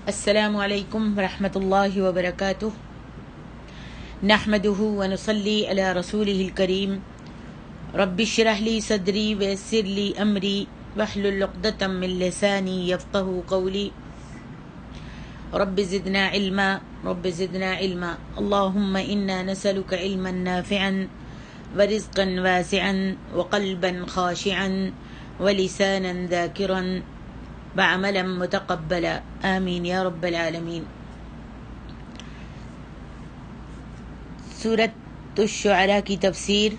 السلام علیکم ورحمۃ اللہ وبرکاتہ نحمده ونصلی علی رسولہ الکریم رب اشرح لی صدری ویسر لی امری واحلل عقدۃ من لسانی یفقهوا قولی رب زدنا علما اللهم انا نسألك علما نافعا ورزقا واسعا وقلبا خاشعا ولسانا ذاکرا بعملا متقبلا آمین یا رب العالمین۔ سورۃ الشعراء کی تفسیر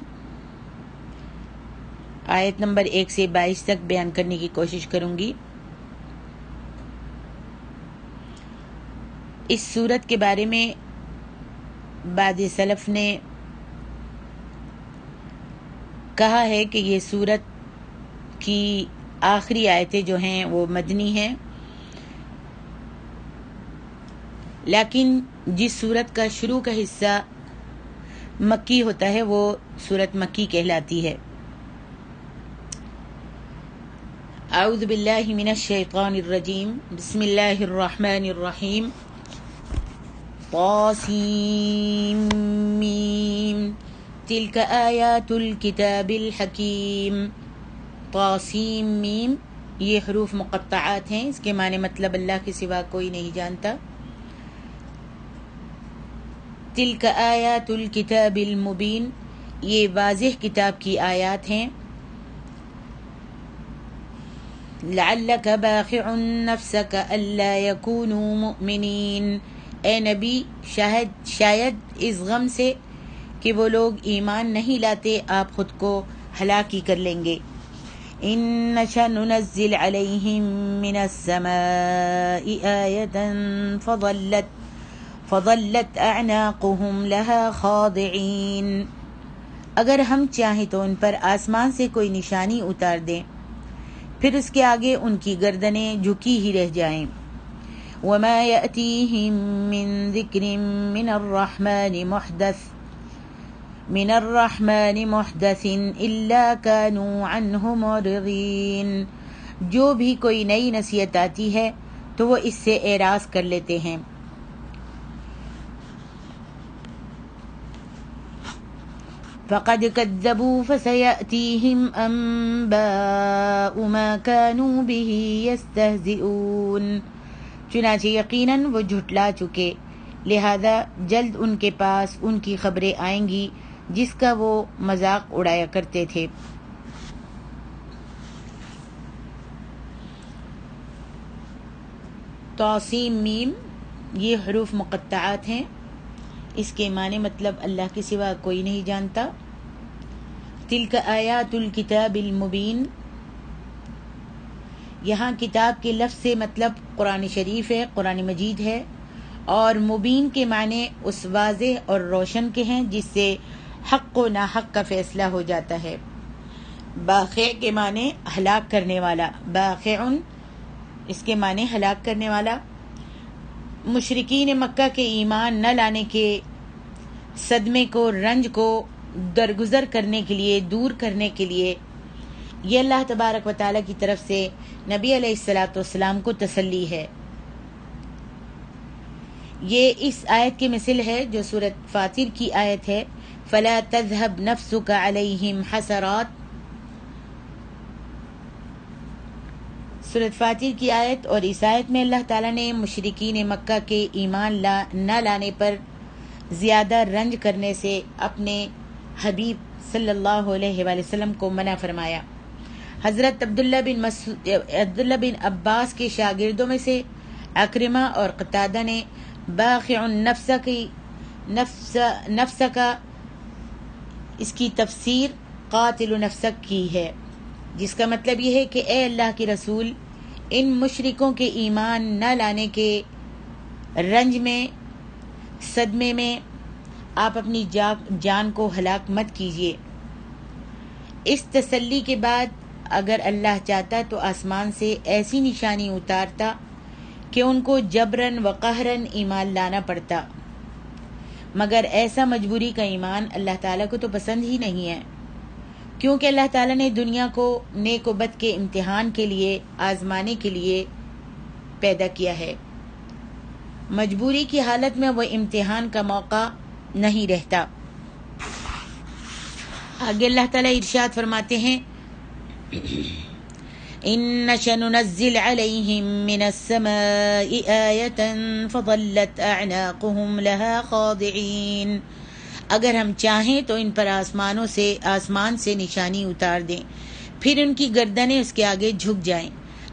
آیت نمبر 1 سے 22 تک بیان کرنے کی کوشش کروں گی۔ اس سورت کے بارے میں بعض سلف نے کہا ہے کہ یہ سورت کی آخری آیتیں جو ہیں وہ مدنی ہیں، لیکن جس سورت کا شروع کا حصہ مکی ہوتا ہے وہ سورت مکی کہلاتی ہے۔ اعوذ باللہ من الشیطان الرجیم، بسم اللہ الرحمن الرحیم۔ طاسیم میم تلک آیات الکتاب الحکیم۔ طاسیم میم یہ حروف مقطعات ہیں، اس کے معنی مطلب اللہ کے سوا کوئی نہیں جانتا۔ تلک آیات الکتاب المبین یہ واضح کتاب کی آیات ہیں۔ لعلک باخع نفسک الا یکونوا مؤمنین، اے نبی شاید اس غم سے کہ وہ لوگ ایمان نہیں لاتے آپ خود کو ہلاک ہی کر لیں گے۔ ان نشأ ننزل علیہم من السماء آیۃ فظلت اعناقهم لها خاضعین، اگر ہم چاہیں تو ان پر آسمان سے کوئی نشانی اتار دیں، پھر اس کے آگے ان کی گردنیں جھکی ہی رہ جائیں۔ وما یأتیہم من ذکر من الرحمن محدث الا كانوا عنہ معرضین، جو بھی کوئی نئی نصیحت آتی ہے تو وہ اس سے اعراض کر لیتے ہیں۔ فقد كذبوا فسيأتيهم أنباء ما كانوا به يستهزئون، چنانچہ یقیناً وہ جھٹلا چکے، لہذا جلد ان کے پاس ان کی خبریں آئیں گی جس کا وہ مذاق اڑایا کرتے تھے۔ طاسیم میم یہ حروف مقطعات ہیں، اس کے معنی مطلب اللہ کے سوا کوئی نہیں جانتا۔ تلک آیات الکتاب المبین، یہاں کتاب کے لفظ سے مطلب قرآن شریف ہے، قرآن مجید ہے، اور مبین کے معنی اس واضح اور روشن کے ہیں جس سے حق و ناحق کا فیصلہ ہو جاتا ہے۔ باخع کے معنی ہلاک کرنے والا، باخعن اس کے معنی ہلاک کرنے والا۔ مشرکین مکہ کے ایمان نہ لانے کے صدمے کو، رنج کو درگزر کرنے کے لیے، دور کرنے کے لیے یہ اللہ تبارک و تعالیٰ کی طرف سے نبی علیہ الصلاۃ والسلام کو تسلی ہے۔ یہ اس آیت کی مثل ہے جو سورۃ فاطر کی آیت ہے، فلا تذهب نفسك علیہم حسرات۔ سورۃ فاطر کی آیت اور اس آیت میں اللہ تعالیٰ نے مشرکین مکہ کے ایمان نہ لانے پر زیادہ رنج کرنے سے اپنے حبیب صلی اللہ علیہ وآلہ وسلم کو منع فرمایا۔ حضرت عبداللہ بن عباس کے شاگردوں میں سے اکرمہ اور قتادہ نے باخع نفس کا اس کی تفسیر قاتل نفسک کی ہے، جس کا مطلب یہ ہے کہ اے اللہ کے رسول، ان مشرکوں کے ایمان نہ لانے کے رنج میں، صدمے میں آپ اپنی جان کو ہلاک مت کیجیے۔ اس تسلی کے بعد اگر اللہ چاہتا تو آسمان سے ایسی نشانی اتارتا کہ ان کو جبراً و قہراً ایمان لانا پڑتا، مگر ایسا مجبوری کا ایمان اللہ تعالیٰ کو تو پسند ہی نہیں ہے، کیونکہ اللہ تعالیٰ نے دنیا کو نیک و بد کے امتحان کے لیے، آزمانے کے لیے پیدا کیا ہے۔ مجبوری کی حالت میں وہ امتحان کا موقع نہیں رہتا۔ آگے اللہ تعالیٰ ارشاد فرماتے ہیں إِن نَّشَأْ نُنَزِّلْ عَلَيْهِم مِّنَ السَّمَاءِ آيَةً فَظَلَّتْ أَعْنَاقُهُمْ لَهَا خَاضِعِينَ، اگر ہم چاہیں تو ان پر آسمان سے نشانی اتار دیں، پھر ان کی گردنیں اس کے آگے جھک جائیں۔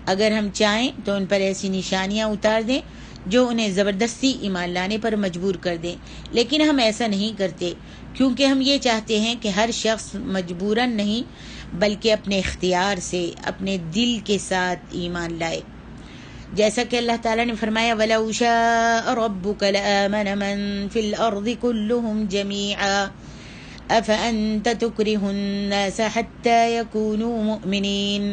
اگر ہم چاہیں تو ان پر ایسی نشانیاں اتار دیں جو انہیں زبردستی ایمان لانے پر مجبور کر دیں، لیکن ہم ایسا نہیں کرتے، کیونکہ ہم یہ چاہتے ہیں کہ ہر شخص مجبوراً نہیں بلکہ اپنے اختیار سے، اپنے دل کے ساتھ ایمان لائے۔ جیسا کہ اللہ تعالیٰ نے فرمایا وَلَوْ شَاءَ رَبُّكَ لَآمَنَ مَن فِي الْأَرْضِ كُلُّهُمْ جَمِيعًا أَفَأَنْتَ تُكْرِهُ النَّاسَ حَتَّى يَكُونُوا مُؤْمِنِينَ،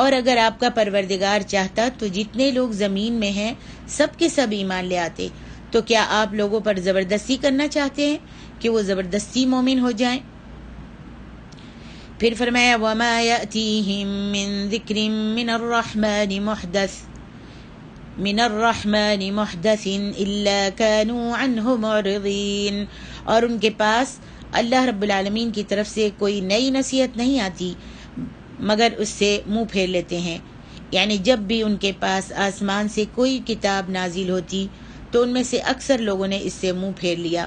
اور اگر آپ کا پروردگار چاہتا تو جتنے لوگ زمین میں ہیں سب کے سب ایمان لے آتے، تو کیا آپ لوگوں پر زبردستی کرنا چاہتے ہیں کہ وہ زبردستی مومن ہو جائیں؟ پھر فرمایا وَمَا يَأْتِيهِم مِّن ذِكْرٍ مِّنَ الرَّحْمَٰنِ مُحْدَثٍ إِلَّا كَانُوا عَنْهُ مُعْرِضِينَ، اور ان کے پاس اللہ رب العالمین کی طرف سے کوئی نئی نصیحت نہیں آتی مگر اس سے منہ پھیر لیتے ہیں۔ یعنی جب بھی ان کے پاس آسمان سے کوئی کتاب نازل ہوتی تو ان میں سے اکثر لوگوں نے اس سے منہ پھیر لیا،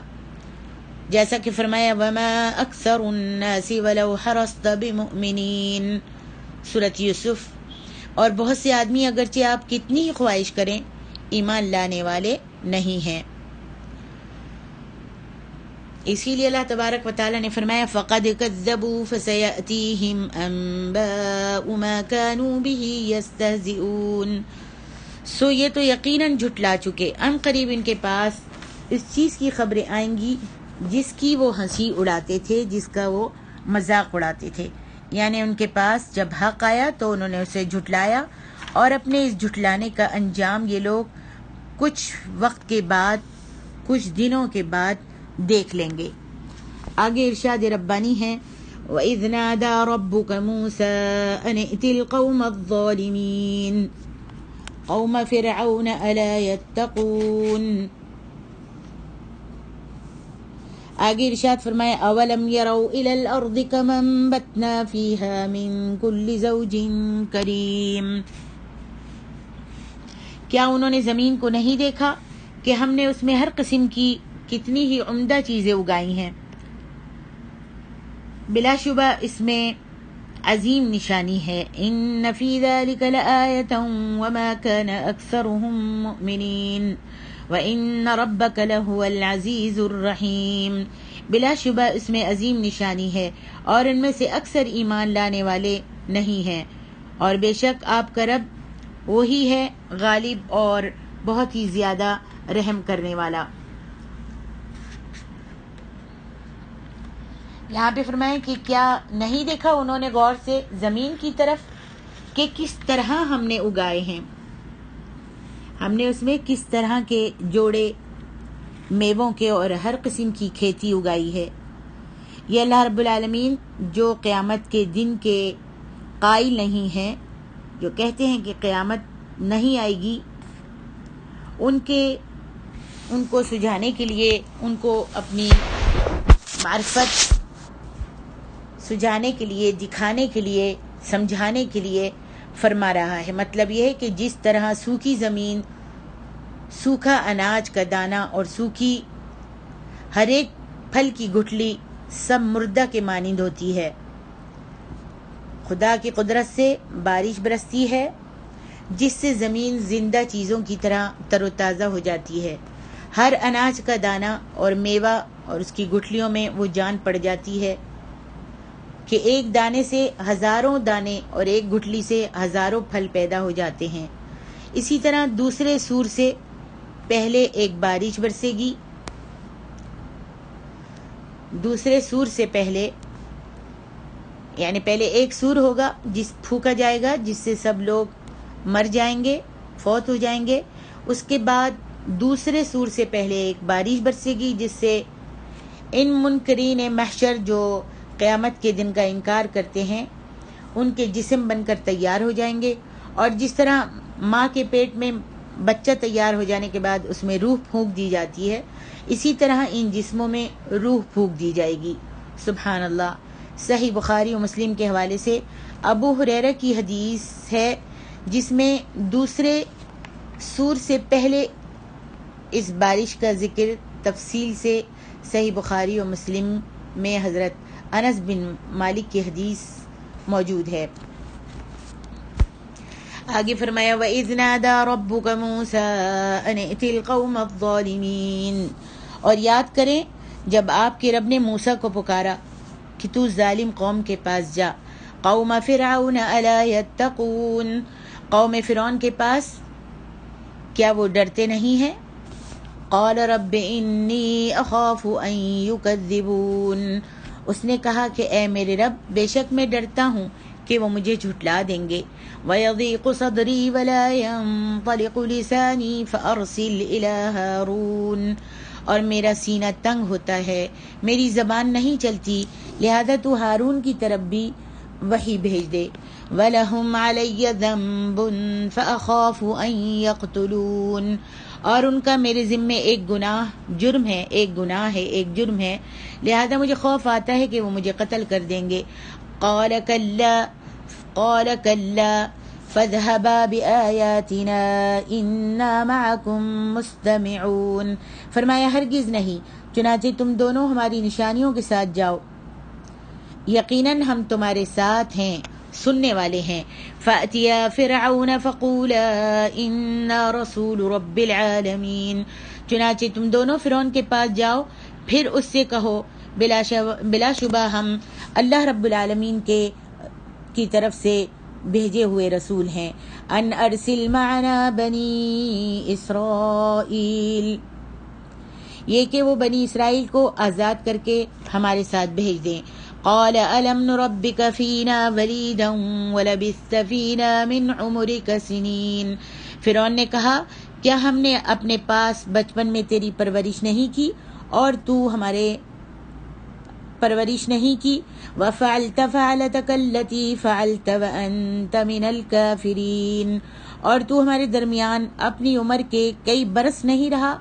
جیسا کہ فرمایا وَمَا أَكْثَرُ النَّاسِ وَلَوْ حَرَصْتَ بِمُؤْمِنِينَ، سورۃ یوسف۔ اور بہت سے آدمی اگرچہ آپ کتنی ہی خواہش کریں ایمان لانے والے نہیں ہیں۔ اسی لیے اللہ تبارک و تعالیٰ نے فرمایا فَقَدْ كَذَّبُوا فَسَيَأْتِيهِمْ أَنبَاءُ مَا كَانُوا بِهِ يَسْتَهْزِئُونَ، سو یہ تو یقیناً جھٹلا چکے، ان قریب ان کے پاس اس چیز کی خبریں آئیں گی جس کی وہ ہنسی اڑاتے تھے، جس کا وہ مذاق اڑاتے تھے۔ یعنی ان کے پاس جب حق آیا تو انہوں نے اسے جھٹلایا، اور اپنے اس جھٹلانے کا انجام یہ لوگ کچھ وقت کے بعد، کچھ دنوں کے بعد دیکھ لیں گے۔ آگے ارشاد ربانی ہے وَإِذْ نَادَى رَبُّكَ مُوسَىٰ أَنِ ائْتِ الْقَوْمَ الظَّالِمِينَ قَوْمَ فِرْعَوْنَ أَلَا يَتَّقُونَ۔ آگے ارشاد فرمائے اولم يروا الى الارض كما انبتنا فيها من كل زوج کریم، کیا انہوں نے زمین کو نہیں دیکھا کہ ہم نے اس میں ہر قسم کی کتنی ہی عمدہ چیزیں اگائی ہیں؟ بلا شبہ اس میں عظیم نشانی ہے۔ ان فی ذلک لآیۃ وما کان اکثرهم مؤمنین وَإِنَّ رَبَّكَ لَهُوَ الْعَزِيزُ الرَّحِيمُ، بلا شبہ اس میں عظیم نشانی ہے اور ان میں سے اکثر ایمان لانے والے نہیں ہیں، اور بے شک آپ کا رب وہی ہے غالب اور بہت ہی زیادہ رحم کرنے والا۔ یہاں پہ فرمائیں کہ کیا نہیں دیکھا انہوں نے غور سے زمین کی طرف کہ کس طرح ہم نے اگائے ہیں، ہم نے اس میں کس طرح کے جوڑے میووں کے اور ہر قسم کی کھیتی اگائی ہے۔ یہ اللہ رب العالمین جو قیامت کے دن کے قائل نہیں ہیں، جو کہتے ہیں کہ قیامت نہیں آئے گی، ان کو سجھانے کے لیے، ان کو اپنی معرفت سجھانے کے لیے، دکھانے کے لیے، سمجھانے کے لیے فرما رہا ہے۔ مطلب یہ ہے کہ جس طرح سوکھی زمین، سوکھا اناج کا دانہ اور سوکھی ہر ایک پھل کی گٹھلی سب مردہ کے مانند ہوتی ہے، خدا کی قدرت سے بارش برستی ہے جس سے زمین زندہ چیزوں کی طرح تر و تازہ ہو جاتی ہے، ہر اناج کا دانہ اور میوہ اور اس کی گٹھلیوں میں وہ جان پڑ جاتی ہے کہ ایک دانے سے ہزاروں دانے اور ایک گٹھلی سے ہزاروں پھل پیدا ہو جاتے ہیں۔ اسی طرح دوسرے سور سے پہلے ایک بارش برسے گی، دوسرے سور سے پہلے یعنی پہلے ایک سور ہوگا جس پھونکا جائے گا جس سے سب لوگ مر جائیں گے، فوت ہو جائیں گے، اس کے بعد دوسرے سور سے پہلے ایک بارش برسے گی جس سے ان منکرین محشر جو قیامت کے دن کا انکار کرتے ہیں ان کے جسم بن کر تیار ہو جائیں گے، اور جس طرح ماں کے پیٹ میں بچہ تیار ہو جانے کے بعد اس میں روح پھونک دی جاتی ہے، اسی طرح ان جسموں میں روح پھونک دی جائے گی۔ سبحان اللہ۔ صحیح بخاری و مسلم کے حوالے سے ابو ہریرہ کی حدیث ہے جس میں دوسرے سور سے پہلے اس بارش کا ذکر تفصیل سے صحیح بخاری و مسلم میں حضرت انس بن مالک کی حدیث موجود ہے۔ آگے فرمایا وَإِذْ نَادَى رَبُّكَ مُوسَىٰ أَنِ ائْتِ الْقَوْمَ الظَّالِمِينَ، اور یاد کریں جب آپ کے رب نے موسیٰ کو پکارا کہ تو ظالم قوم کے پاس جا۔ قوم فرعون الا يتقون، قوم فرعون کے پاس کیا وہ ڈرتے نہیں ہیں؟ قال رب انی اخاف ان یکذبون، اس نے کہا کہ اے میرے رب بے شک میں ڈرتا ہوں کہ وہ مجھے جھٹلا دیں گے۔ وَيَضِيقُ صَدْرِي وَلَا يَنطَلِقُ لِسَانِي فَأَرْسِلْ إِلَىٰ هَارُونَ، اور میرا سینہ تنگ ہوتا ہے، میری زبان نہیں چلتی، لہذا تو ہارون کی طرف بھی وحی بھیج دے۔ وَلَهُمْ عَلَيَّ ذَنبٌ فَأَخَافُ أَن يَقْتُلُونَ، اور ان کا میرے ذمے ایک جرم ہے، لہذا مجھے خوف آتا ہے کہ وہ مجھے قتل کر دیں گے۔ قال كلا فاذهبا بآياتنا إنا معكم مستمعون، فرمایا ہرگز نہیں، چنانچہ تم دونوں ہماری نشانیوں کے ساتھ جاؤ، یقیناً ہم تمہارے ساتھ ہیں، سننے والے ہیں۔ فأتیا فرعون فقولا إنا رسول رب العالمین، چنانچہ تم دونوں فرعون کے پاس جاؤ، پھر اس سے کہو بلا شبہ ہم اللہ رب العالمین کی طرف سے بھیجے ہوئے رسول ہیں۔ ان ارسل معنا بنی اسرائیل، یہ کہ وہ بنی اسرائیل کو آزاد کر کے ہمارے ساتھ بھیج دیں۔ قال الم نربک فینا ولیدا ولبثت فینا من عمرک سنین، فرعون نے کہا کیا ہم نے اپنے پاس بچپن میں تیری پرورش نہیں کی اور تو ہمارے پرورش نہیں کی۔ وَفَعَلْتَ فَعَلَتَكَ الَّتِي فَعَلْتَ وَأَنْتَ مِنَ الْكَافِرِينَ، اور تو ہمارے درمیان اپنی عمر کے کئی برس نہیں رہا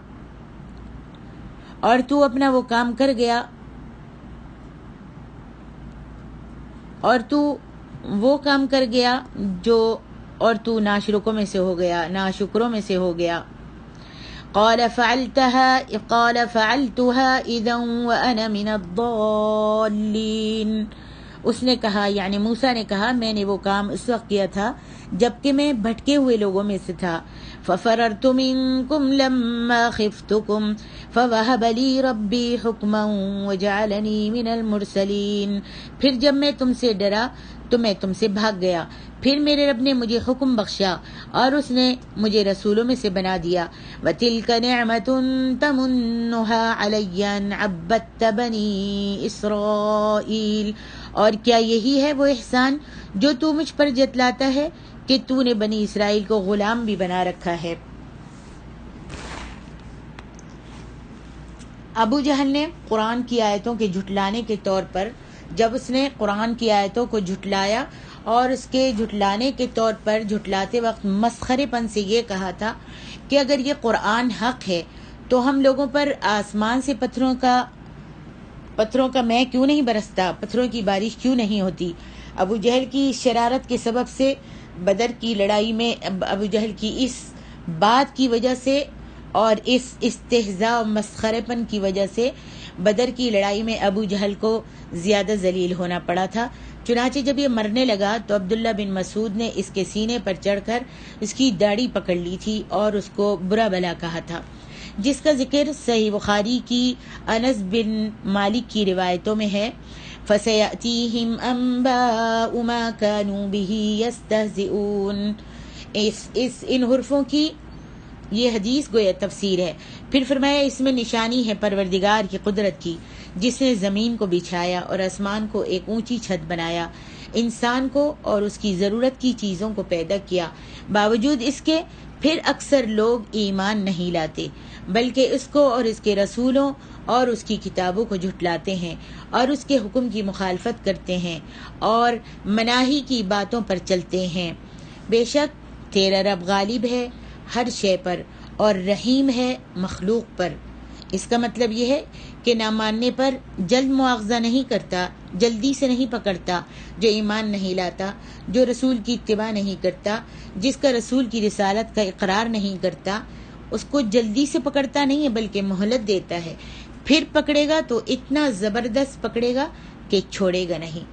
اور تو اپنا وہ کام کر گیا، اور تو وہ کام کر گیا جو، اور تو ناشکروں میں سے ہو گیا۔ قال فعلتها اذا وانا من الضالين، اس نے کہا یعنی موسیٰ نے کہا میں نے وہ کام اس وقت کیا تھا جبکہ میں بھٹکے ہوئے لوگوں میں سے تھا۔ ففررت منكم لما خفتكم فوهب لي ربي حكما وجعلني من المرسلين، پھر جب میں تم سے ڈرا تو میں تم سے بھاگ گیا، پھر میرے رب نے مجھے حکم بخشا اور اس نے مجھے رسولوں میں سے بنا دیا۔ وَتِلْكَ نِعْمَةٌ تَمُنُّهَا عَلَيَّ أَنْ عَبَّدتَّ بَنِي إِسْرَائِيل، اور کیا یہی ہے وہ احسان جو تو مجھ پر جتلاتا ہے کہ تو نے بنی اسرائیل کو غلام بھی بنا رکھا ہے۔ ابو جہل نے قرآن کی آیتوں کے جھٹلانے کے طور پر، جب اس نے قرآن کی آیتوں کو جھٹلایا اور اس کے جھٹلانے کے طور پر جھٹلاتے وقت مسخرے پن سے یہ کہا تھا کہ اگر یہ قرآن حق ہے تو ہم لوگوں پر آسمان سے پتھروں کا میں کیوں نہیں برستا، پتھروں کی بارش کیوں نہیں ہوتی۔ ابو جہل کی شرارت کے سبب سے بدر کی لڑائی میں ابو جہل کی اس بات کی وجہ سے اور اس استہزاء و مسخرے پن کی وجہ سے بدر کی لڑائی میں ابو جہل کو زیادہ ذلیل ہونا پڑا تھا۔ چنانچہ جب یہ مرنے لگا تو عبداللہ بن مسعود نے اس کے سینے پر چڑھ کر اس کی داڑھی پکڑ لی تھی اور اس کو برا بھلا کہا تھا، جس کا ذکر صحیح بخاری کی انس بن مالک کی روایتوں میں ہے۔ فَسَيَأْتِيهِمْ أَنْبَاءُ مَا كَانُوا بِهِ يَسْتَهْزِئُونَ، ان حرفوں کی یہ حدیث گویا تفسیر ہے۔ پھر فرمایا اس میں نشانی ہے پروردگار کی قدرت کی، جس نے زمین کو بچھایا اور آسمان کو ایک اونچی چھت بنایا، انسان کو اور اس کی ضرورت کی چیزوں کو پیدا کیا، باوجود اس کے پھر اکثر لوگ ایمان نہیں لاتے بلکہ اس کو اور اس کے رسولوں اور اس کی کتابوں کو جھٹلاتے ہیں اور اس کے حکم کی مخالفت کرتے ہیں اور مناہی کی باتوں پر چلتے ہیں۔ بے شک تیرا رب غالب ہے، ہر شے پر اور رحیم ہے مخلوق پر۔ اس کا مطلب یہ ہے کہ نہ ماننے پر جلد مواخذہ نہیں کرتا، جلدی سے نہیں پکڑتا، جو ایمان نہیں لاتا، جو رسول کی اتباع نہیں کرتا، جس کا رسول کی رسالت کا اقرار نہیں کرتا، اس کو جلدی سے پکڑتا نہیں ہے بلکہ مہلت دیتا ہے۔ پھر پکڑے گا تو اتنا زبردست پکڑے گا کہ چھوڑے گا نہیں۔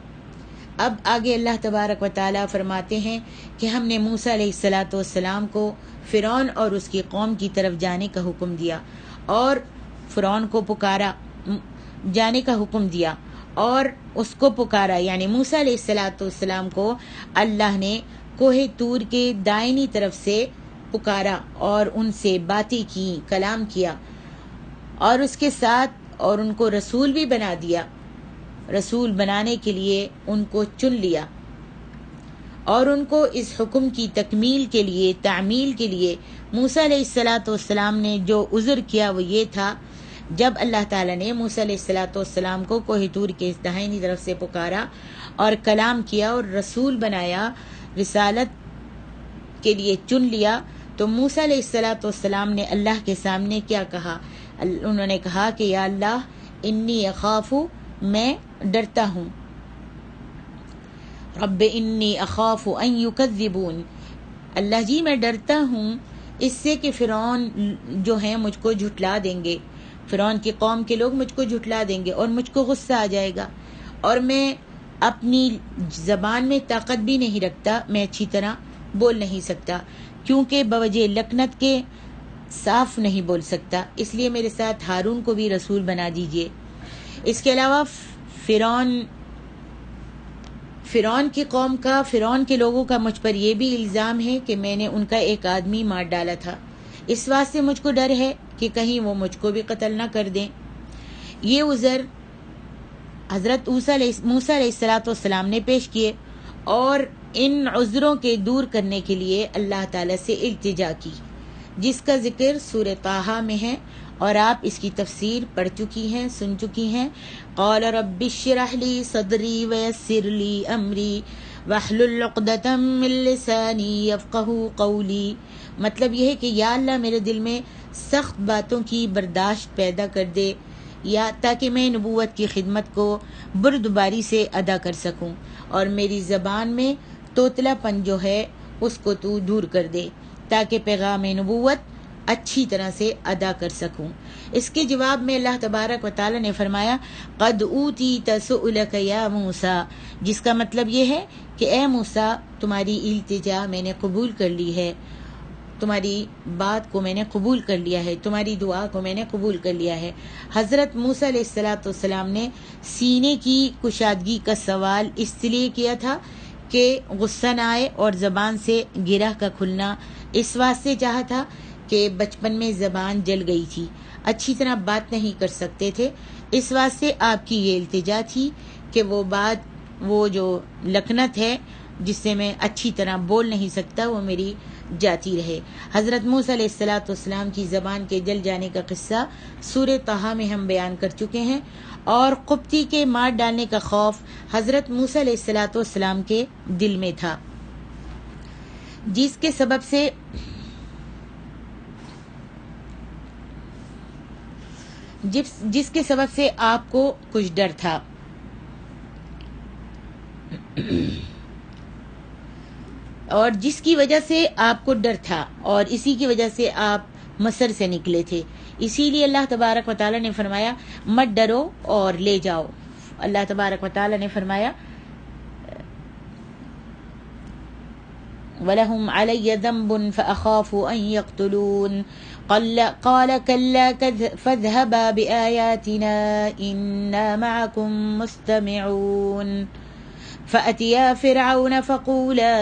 اب آگے اللہ تبارک و تعالیٰ فرماتے ہیں کہ ہم نے موسیٰ علیہ السلام کو فرعون اور اس کی قوم کی طرف جانے کا حکم دیا اور فرعون کو پکارا، جانے کا حکم دیا اور اس کو پکارا، یعنی موسیٰ علیہ السلام کو اللہ نے کوہ طور کے دائنی طرف سے پکارا اور ان سے باتیں کی، کلام کیا اور اس کے ساتھ اور ان کو رسول بھی بنا دیا۔ رسول بنانے کے لیے ان کو چن لیا اور ان کو اس حکم کی تکمیل کے لیے، تعمیل کے لیے موسیٰ علیہ السلام نے جو عذر کیا وہ یہ تھا، جب اللہ تعالیٰ نے موسیٰ علیہ السلام کو کوہ طور کے دائنی طرف سے پکارا اور کلام کیا اور رسول بنایا، رسالت کے لیے چن لیا، تو موسیٰ علیہ السلام نے اللہ کے سامنے کیا کہا؟ انہوں نے کہا کہ یا اللہ انی اخاف، میں ڈرتا ہوں، رب انی اخاف ان یکذبون، اللہ جی میں ڈرتا ہوں اس سے کہ فرعون جو ہیں مجھ کو جھٹلا دیں گے، فرعون کی قوم کے لوگ مجھ کو جھٹلا دیں گے اور مجھ کو غصہ آ جائے گا، اور میں اپنی زبان میں طاقت بھی نہیں رکھتا، میں اچھی طرح بول نہیں سکتا کیونکہ بوجہ لکنت کے صاف نہیں بول سکتا، اس لیے میرے ساتھ ہارون کو بھی رسول بنا دیجئے۔ اس کے علاوہ فرعون کی قوم کا، فرعون کے لوگوں کا مجھ پر یہ بھی الزام ہے کہ میں نے ان کا ایک آدمی مار ڈالا تھا، اس واسطے مجھ کو ڈر ہے کہ کہیں وہ مجھ کو بھی قتل نہ کر دیں۔ یہ عذر حضرت موسیٰ علیہ السلام نے پیش کیے اور ان عذروں کے دور کرنے کے لیے اللہ تعالیٰ سے التجا کی، جس کا ذکر سورہ طٰہٰ میں ہے اور آپ اس کی تفسیر پڑھ چکی ہیں، سن چکی ہیں۔ قال رب اشرح لی صدری ویسر لی امری واحلل عقدۃ من لسانی یفقہوا قولی، مطلب یہ ہے کہ یا اللہ میرے دل میں سخت باتوں کی برداشت پیدا کر دے، یا تاکہ میں نبوت کی خدمت کو بردباری سے ادا کر سکوں، اور میری زبان میں توتلا پن جو ہے اس کو تو دور کر دے تاکہ پیغام نبوت اچھی طرح سے ادا کر سکوں۔ اس کے جواب میں اللہ تبارک و تعالی نے فرمایا قد اوتیت سؤلک یا موسیٰ، جس کا مطلب یہ ہے کہ اے موسیٰ تمہاری التجا میں نے قبول کر لی ہے، تمہاری بات کو میں نے قبول کر لیا ہے، تمہاری دعا کو میں نے قبول کر لیا ہے۔ حضرت موسیٰ علیہ السلام نے سینے کی کشادگی کا سوال اس لیے کیا تھا کہ غصہ نہ آئے اور زبان سے گرہ کا کھلنا اس واسطے چاہا تھا کہ بچپن میں زبان جل گئی تھی، اچھی طرح بات نہیں کر سکتے تھے، اس واسطے آپ کی یہ التجا تھی کہ وہ بات، وہ جو لکنت ہے جس سے میں اچھی طرح بول نہیں سکتا، وہ میری جاتی رہے۔ حضرت موسیٰ علیہ السلام کی زبان کے جل جانے کا قصہ سورہ طٰہٰ میں ہم بیان کر چکے ہیں، اور قبطی کے مار ڈالنے کا خوف حضرت موسیٰ علیہ السلام کے دل میں تھا، جس کے سبب سے آپ کو کچھ ڈر تھا۔ اور جس کی وجہ سے آپ کو ڈر تھا اور اسی کی وجہ سے آپ مصر سے نکلے تھے، اسی لیے اللہ تبارک و تعالیٰ نے فرمایا مت ڈرو اور لے جاؤ۔ اللہ تبارک و تعالیٰ نے فرمایا وَلَهُمْ عَلَيَّ ذَنْبٌ فَأَخَافُ أَنْ يَقْتُلُونَ قَالَ كَلَّا فَاذْهَبَا بِآيَاتِنَا إِنَّا مَعَكُمْ مُسْتَمِعُونَ فَأَتِيَا فِرْعَوْنَ فَقُولَا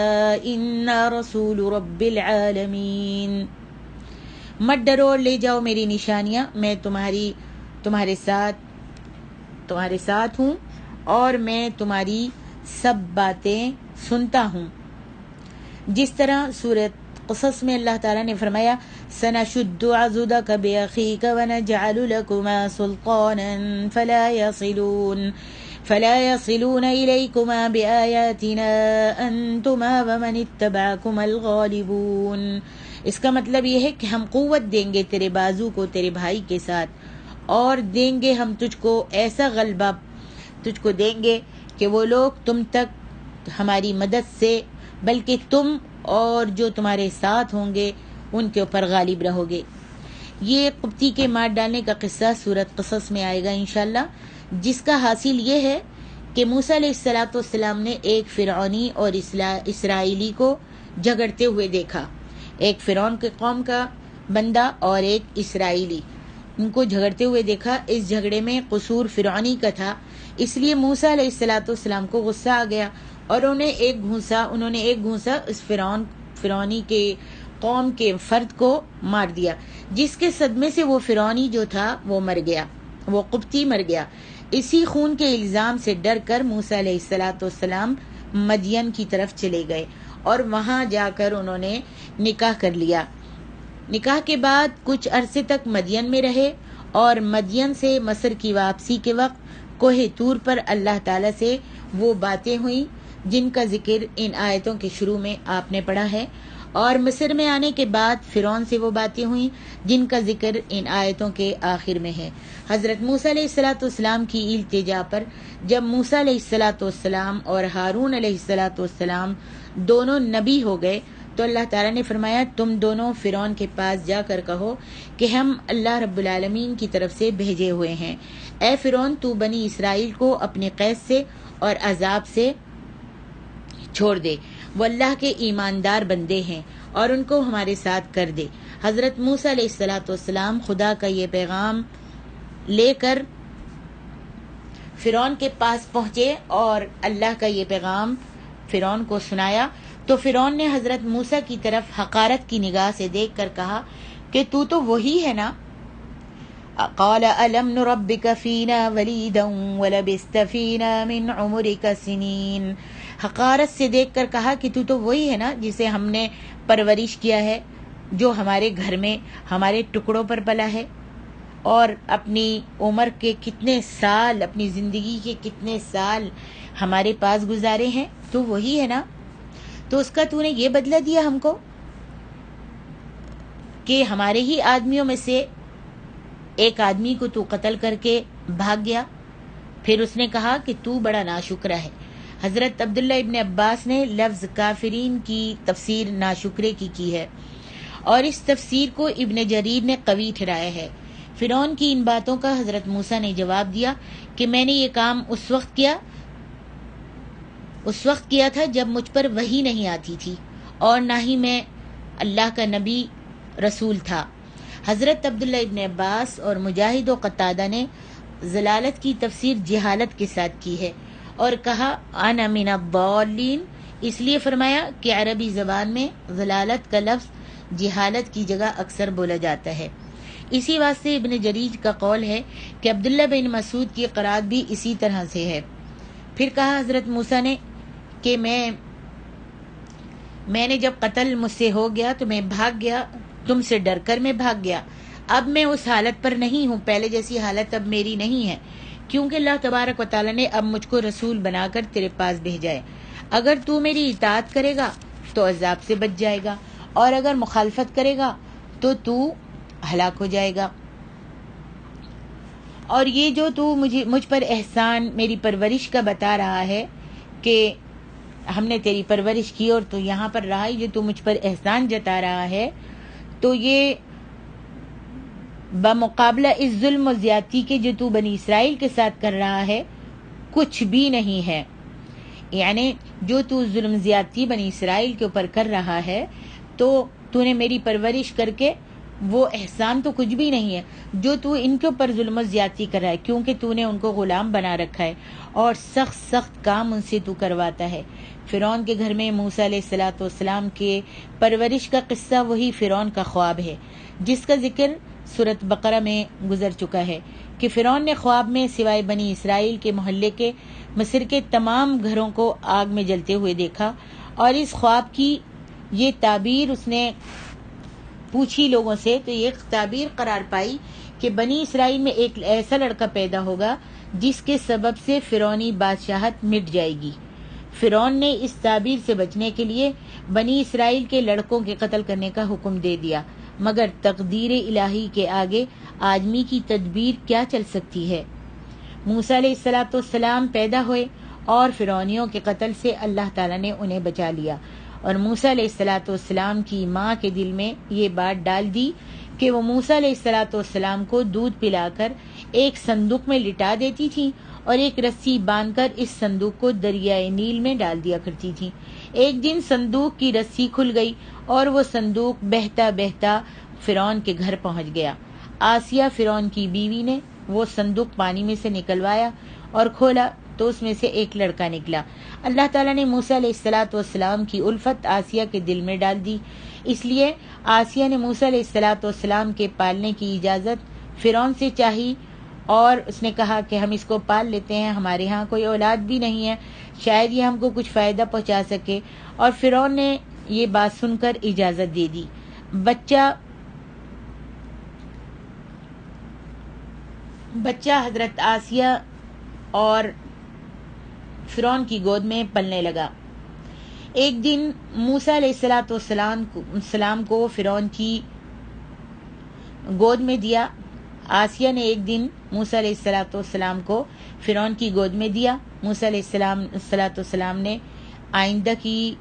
إِنَّا رَسُولُ رَبِّ الْعَالَمِينَ، مت ڈرو اور لے جاؤ میری نشانیاں، میں تمہارے ساتھ ہوں اور میں تمہاری سب باتیں سنتا ہوں۔ جس طرح سورۃ قصص میں اللہ تعالیٰ نے فرمایا سَنَشُدُّ عَضُدَكَ بِأَخِيكَ وَنَجْعَلُ لَكُمَا سُلْطَانًا فَلَا يَصِلُونَ إِلَيْكُمَا بِآيَاتِنَا أَنْتُمَا وَمَنِ اتَّبَعَكُمَا الْغَالِبُونَ، اس کا مطلب یہ ہے کہ ہم قوت دیں گے تیرے بازو کو تیرے بھائی کے ساتھ، اور دیں گے ہم تجھ کو ایسا غلبہ تجھ کو دیں گے کہ وہ لوگ تم تک ہماری مدد سے، بلکہ تم اور جو تمہارے ساتھ ہوں گے ان کے اوپر غالب رہو گے۔ یہ قبطی کے مار ڈالنے کا قصہ سورۃ قصص میں آئے گا انشاءاللہ، جس کا حاصل یہ ہے کہ موسیٰ علیہ السلام نے ایک فرعونی اور اسرائیلی کو جھگڑتے ہوئے دیکھا، ایک فرعون کے قوم کا بندہ اور ایک اسرائیلی، ان کو جھگڑتے ہوئے دیکھا۔ اس جھگڑے میں قصور فرعونی کا تھا، اس لیے موسیٰ علیہ السلام کو غصہ آ گیا اور انہوں نے ایک گھونسا اس فرعونی کے قوم کے فرد کو مار دیا، جس کے صدمے سے وہ فرعونی جو تھا وہ مر گیا، وہ قبطی مر گیا۔ اسی خون کے الزام سے ڈر کر موسیٰ علیہ السلام مدین کی طرف چلے گئے اور وہاں جا کر انہوں نے نکاح کر لیا۔ نکاح کے بعد کچھ عرصے تک مدین میں رہے، اور مدین سے مصر کی واپسی کے وقت کوہ طور پر اللہ تعالیٰ سے وہ باتیں ہوئیں جن کا ذکر ان آیتوں کے شروع میں آپ نے پڑھا ہے، اور مصر میں آنے کے بعد فرعون سے وہ باتیں ہوئیں جن کا ذکر ان آیتوں کے آخر میں ہے۔ حضرت موسیٰ علیہ السلام کی التجا پر جب موسیٰ علیہ السلام اور ہارون علیہ السلام دونوں نبی ہو گئے تو اللہ تعالیٰ نے فرمایا تم دونوں فرعون کے پاس جا کر کہو کہ ہم اللہ رب العالمین کی طرف سے بھیجے ہوئے ہیں۔ اے فرعون، تو بنی اسرائیل کو اپنے قید سے اور عذاب سے چھوڑ دے، وہ اللہ کے ایماندار بندے ہیں، اور ان کو ہمارے ساتھ کر دے۔ حضرت موسیٰ علیہ السلام خدا کا یہ پیغام لے کر فرعون کے پاس پہنچے اور اللہ کا یہ پیغام فرعون کو سنایا، تو فرعون نے حضرت موسیٰ کی طرف حقارت کی نگاہ سے دیکھ کر کہا کہ تو وہی ہے نا؟ قال ألم نربك فينا وليدا ولبثت فينا من عمرك سنين۔ حقارت سے دیکھ کر کہا کہ تو وہی ہے نا جسے ہم نے پرورش کیا ہے، جو ہمارے گھر میں ہمارے ٹکڑوں پر پلا ہے، اور اپنی عمر کے کتنے سال، اپنی زندگی کے کتنے سال ہمارے پاس گزارے ہیں، تو وہی ہے نا؟ تو اس کا تو نے یہ بدلہ دیا ہم کو کہ ہمارے ہی آدمیوں میں سے ایک آدمی کو تو قتل کر کے بھاگ گیا۔ پھر اس نے کہا کہ تو بڑا ناشکرا ہے۔ حضرت عبداللہ ابن عباس نے لفظ کافرین کی تفسیر ناشکرے کی ہے، اور اس تفسیر کو ابن جریر نے قوی ٹھہرایا ہے۔ فرعون کی ان باتوں کا حضرت موسیٰ نے جواب دیا کہ میں نے یہ کام اس وقت کیا تھا جب مجھ پر وحی نہیں آتی تھی، اور نہ ہی میں اللہ کا نبی رسول تھا۔ حضرت عبداللہ ابن عباس اور مجاہد و قتادہ نے ضلالت کی تفسیر جہالت کے ساتھ کی ہے اور کہا انا من الضالین، اس لیے فرمایا کہ عربی زبان میں ضلالت کا لفظ جہالت کی جگہ اکثر بولا جاتا ہے۔ اسی واسطے ابن جریر کا قول ہے کہ عبداللہ بن مسعود کی قرات بھی اسی طرح سے ہے۔ پھر کہا حضرت موسیٰ نے کہ میں نے جب قتل مجھ سے ہو گیا تو میں بھاگ گیا، تم سے ڈر کر میں بھاگ گیا۔ اب میں اس حالت پر نہیں ہوں، پہلے جیسی حالت اب میری نہیں ہے، کیونکہ اللہ تبارک و تعالیٰ نے اب مجھ کو رسول بنا کر تیرے پاس بھیجا ہے۔ اگر تو میری اطاعت کرے گا تو عذاب سے بچ جائے گا، اور اگر مخالفت کرے گا تو ہلاک ہو جائے گا۔ اور یہ جو تو مجھ پر احسان میری پرورش کا بتا رہا ہے کہ ہم نے تیری پرورش کی اور تو یہاں پر رہا، یہ تو مجھ پر احسان جتا رہا ہے، تو یہ بمقابلہ اس ظلم و زیادتی کے جو تو بنی اسرائیل کے ساتھ کر رہا ہے کچھ بھی نہیں ہے۔ یعنی جو تو ظلم زیادتی بنی اسرائیل کے اوپر کر رہا ہے تو نے میری پرورش کر کے وہ احسان تو کچھ بھی نہیں ہے جو تو ان کے اوپر ظلم و زیادتی کر رہا ہے، کیونکہ تو نے ان کو غلام بنا رکھا ہے اور سخت کام ان سے تو کرواتا ہے۔ فرعون کے گھر میں موسیٰ علیہ السلام کے پرورش کا قصہ وہی فرعون کا خواب ہے جس کا ذکر سورۃ بقرہ میں گزر چکا ہے کہ فرعون نے خواب میں سوائے بنی اسرائیل کے محلے کے مصر کے تمام گھروں کو آگ میں جلتے ہوئے دیکھا، اور اس خواب کی یہ تعبیر اس نے پوچھی لوگوں سے تو یہ تعبیر قرار پائی کہ بنی اسرائیل میں ایک ایسا لڑکا پیدا ہوگا جس کے سبب سے فرعونی بادشاہت مٹ جائے گی۔ فرعون نے اس تعبیر سے بچنے کے لیے بنی اسرائیل کے لڑکوں کے قتل کرنے کا حکم دے دیا، مگر تقدیر الہی کے آگے آدمی کی تدبیر کیا چل سکتی ہے؟ موسیٰ علیہ السلام پیدا ہوئے اور فرعونیوں کے قتل سے اللہ تعالیٰ نے انہیں بچا لیا، اور موسیٰ علیہ السلام کی ماں کے دل میں یہ بات ڈال دی کہ وہ موسیٰ علیہ السلام کو دودھ پلا کر ایک صندوق میں لٹا دیتی تھی اور ایک رسی باندھ کر اس صندوق کو دریائے نیل میں ڈال دیا کرتی تھی۔ ایک دن صندوق کی رسی کھل گئی اور وہ صندوق بہتا بہتا فرعون کے گھر پہنچ گیا۔ آسیہ فرعون کی بیوی نے وہ صندوق پانی میں سے نکلوایا اور کھولا تو اس میں سے ایک لڑکا نکلا۔ اللہ تعالیٰ نے موسیٰ علیہ السلام کی الفت آسیہ کے دل میں ڈال دی، اس لیے آسیہ نے موسیٰ علیہ السلام کے پالنے کی اجازت فرعون سے چاہی، اور اس نے کہا کہ ہم اس کو پال لیتے ہیں، ہمارے ہاں کوئی اولاد بھی نہیں ہے، شاید یہ ہم کو کچھ فائدہ پہنچا سکے، اور فرعون نے یہ بات سن کر اجازت دے دی۔ بچہ حضرت آسیہ اور فرعون کی گود میں پلنے لگا۔ ایک دن موسیٰ علیہ السلام کو فرعون کی گود میں دیا۔ آسیہ نے ایک دن موسیٰ علیہ السلام کو فرعون کی گود میں دیا۔ موسیٰ علیہ السلام نے آئندہ کی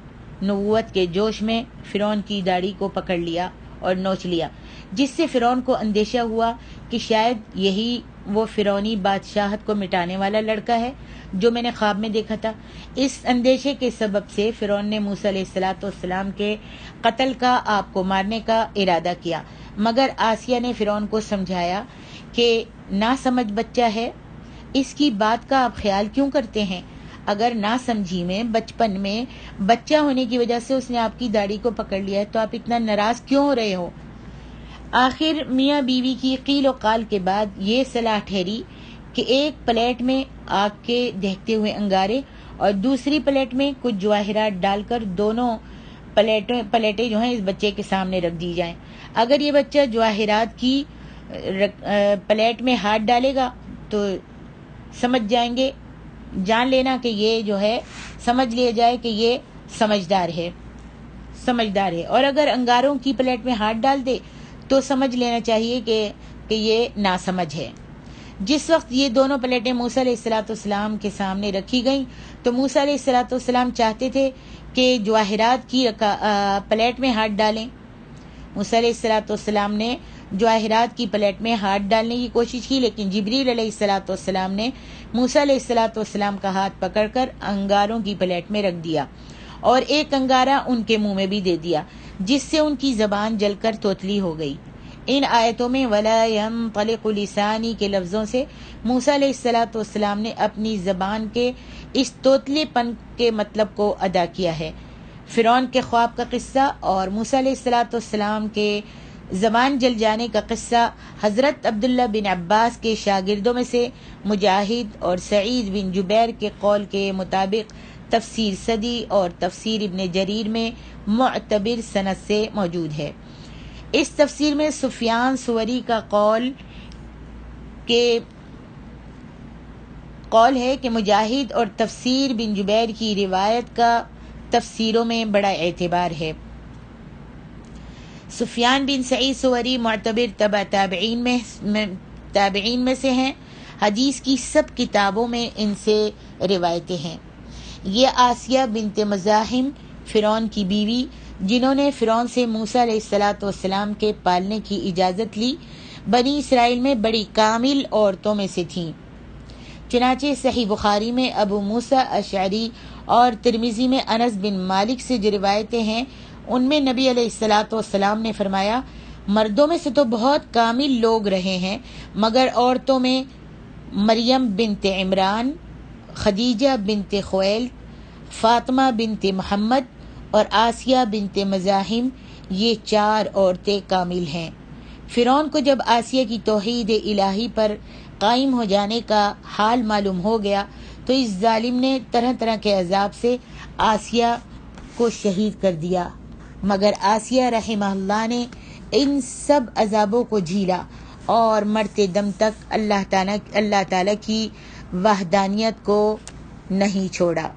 نبوت کے جوش میں فرعون کی داڑھی کو پکڑ لیا اور نوچ لیا، جس سے فرعون کو اندیشہ ہوا کہ شاید یہی وہ فرعونی بادشاہت کو مٹانے والا لڑکا ہے جو میں نے خواب میں دیکھا تھا۔ اس اندیشے کے سبب سے فرعون نے موسیٰ علیہ السلام کے قتل کا، آپ کو مارنے کا ارادہ کیا، مگر آسیہ نے فرعون کو سمجھایا کہ ناسمجھ بچہ ہے، اس کی بات کا آپ خیال کیوں کرتے ہیں؟ اگر ناسمجھی میں بچپن میں بچہ ہونے کی وجہ سے اس نے آپ کی داڑھی کو پکڑ لیا ہے تو آپ اتنا ناراض کیوں ہو رہے ہو؟ آخر میاں بیوی کی قیل و قال کے بعد یہ صلاح ٹھہری کہ ایک پلیٹ میں آگ کے دہتے ہوئے انگارے اور دوسری پلیٹ میں کچھ جواہرات ڈال کر دونوں پلیٹیں جو ہیں اس بچے کے سامنے رکھ دی جائیں۔ اگر یہ بچہ جواہرات کی پلیٹ میں ہاتھ ڈالے گا تو سمجھ جائیں گے، جان لینا کہ یہ جو ہے سمجھ لیا جائے کہ یہ سمجھدار ہے، اور اگر انگاروں کی پلیٹ میں ہاتھ ڈال دے تو سمجھ لینا چاہیے کہ یہ ناسمجھ ہے۔ جس وقت یہ دونوں پلیٹیں موسیٰ علیہ السلام کے سامنے رکھی گئیں تو موسیٰ علیہ السلام چاہتے تھے کہ جواہرات کی پلیٹ میں ہاتھ ڈالیں۔ موسیٰ علیہ السلام نے جواہرات کی پلیٹ میں ہاتھ ڈالنے کی کوشش کی، لیکن جبریل علیہ السلام نے موسیٰ علیہ السلام کا ہاتھ پکڑ کر انگاروں کی پلیٹ میں رکھ دیا اور ایک انگارہ ان کے منہ میں بھی دے دیا، جس سے ان کی زبان جل کر توتلی ہو گئی۔ ان آیتوں میں وَلَا يَنطَلِقُ لِسَانِي کے لفظوں سے موسیٰ علیہ السلام نے اپنی زبان کے اس توتلے پن کے مطلب کو ادا کیا ہے۔ فرعون کے خواب کا قصہ اور موسیٰ علیہ السلام کے زبان جل جانے کا قصہ حضرت عبداللہ بن عباس کے شاگردوں میں سے مجاہد اور سعید بن جبیر کے قول کے مطابق تفسیر صدی اور تفسیر ابن جریر میں معتبر سند سے موجود ہے۔ اس تفسیر میں سفیان ثوری کا قول ہے کہ مجاہد اور تفسیر بن جبیر کی روایت کا تفسیروں میں بڑا اعتبار ہے۔ سفیان بن سعید ثوری معتبر تبع تابعین میں سے ہیں، حدیث کی سب کتابوں میں ان سے روایتیں ہیں۔ یہ آسیہ بنت مزاحم فرعون کی بیوی، جنہوں نے فرعون سے موسیٰ علیہ السلام کے پالنے کی اجازت لی، بنی اسرائیل میں بڑی کامل عورتوں میں سے تھیں۔ چنانچہ صحیح بخاری میں ابو موسیٰ اشعری اور ترمذی میں انس بن مالک سے جو روایتیں ہیں ان میں نبی علیہ السلام نے فرمایا، مردوں میں سے تو بہت کامل لوگ رہے ہیں، مگر عورتوں میں مریم بنت عمران، خدیجہ بنت خویل، فاطمہ بنت محمد اور آسیہ بنت مزاحم، یہ 4 عورتیں کامل ہیں۔ فرعون کو جب آسیہ کی توحید الہی پر قائم ہو جانے کا حال معلوم ہو گیا تو اس ظالم نے طرح طرح کے عذاب سے آسیہ کو شہید کر دیا، مگر آسیہ رحمہ اللہ نے ان سب عذابوں کو جھیلا اور مرتے دم تک اللہ تعالی کی وحدانیت کو نہیں چھوڑا۔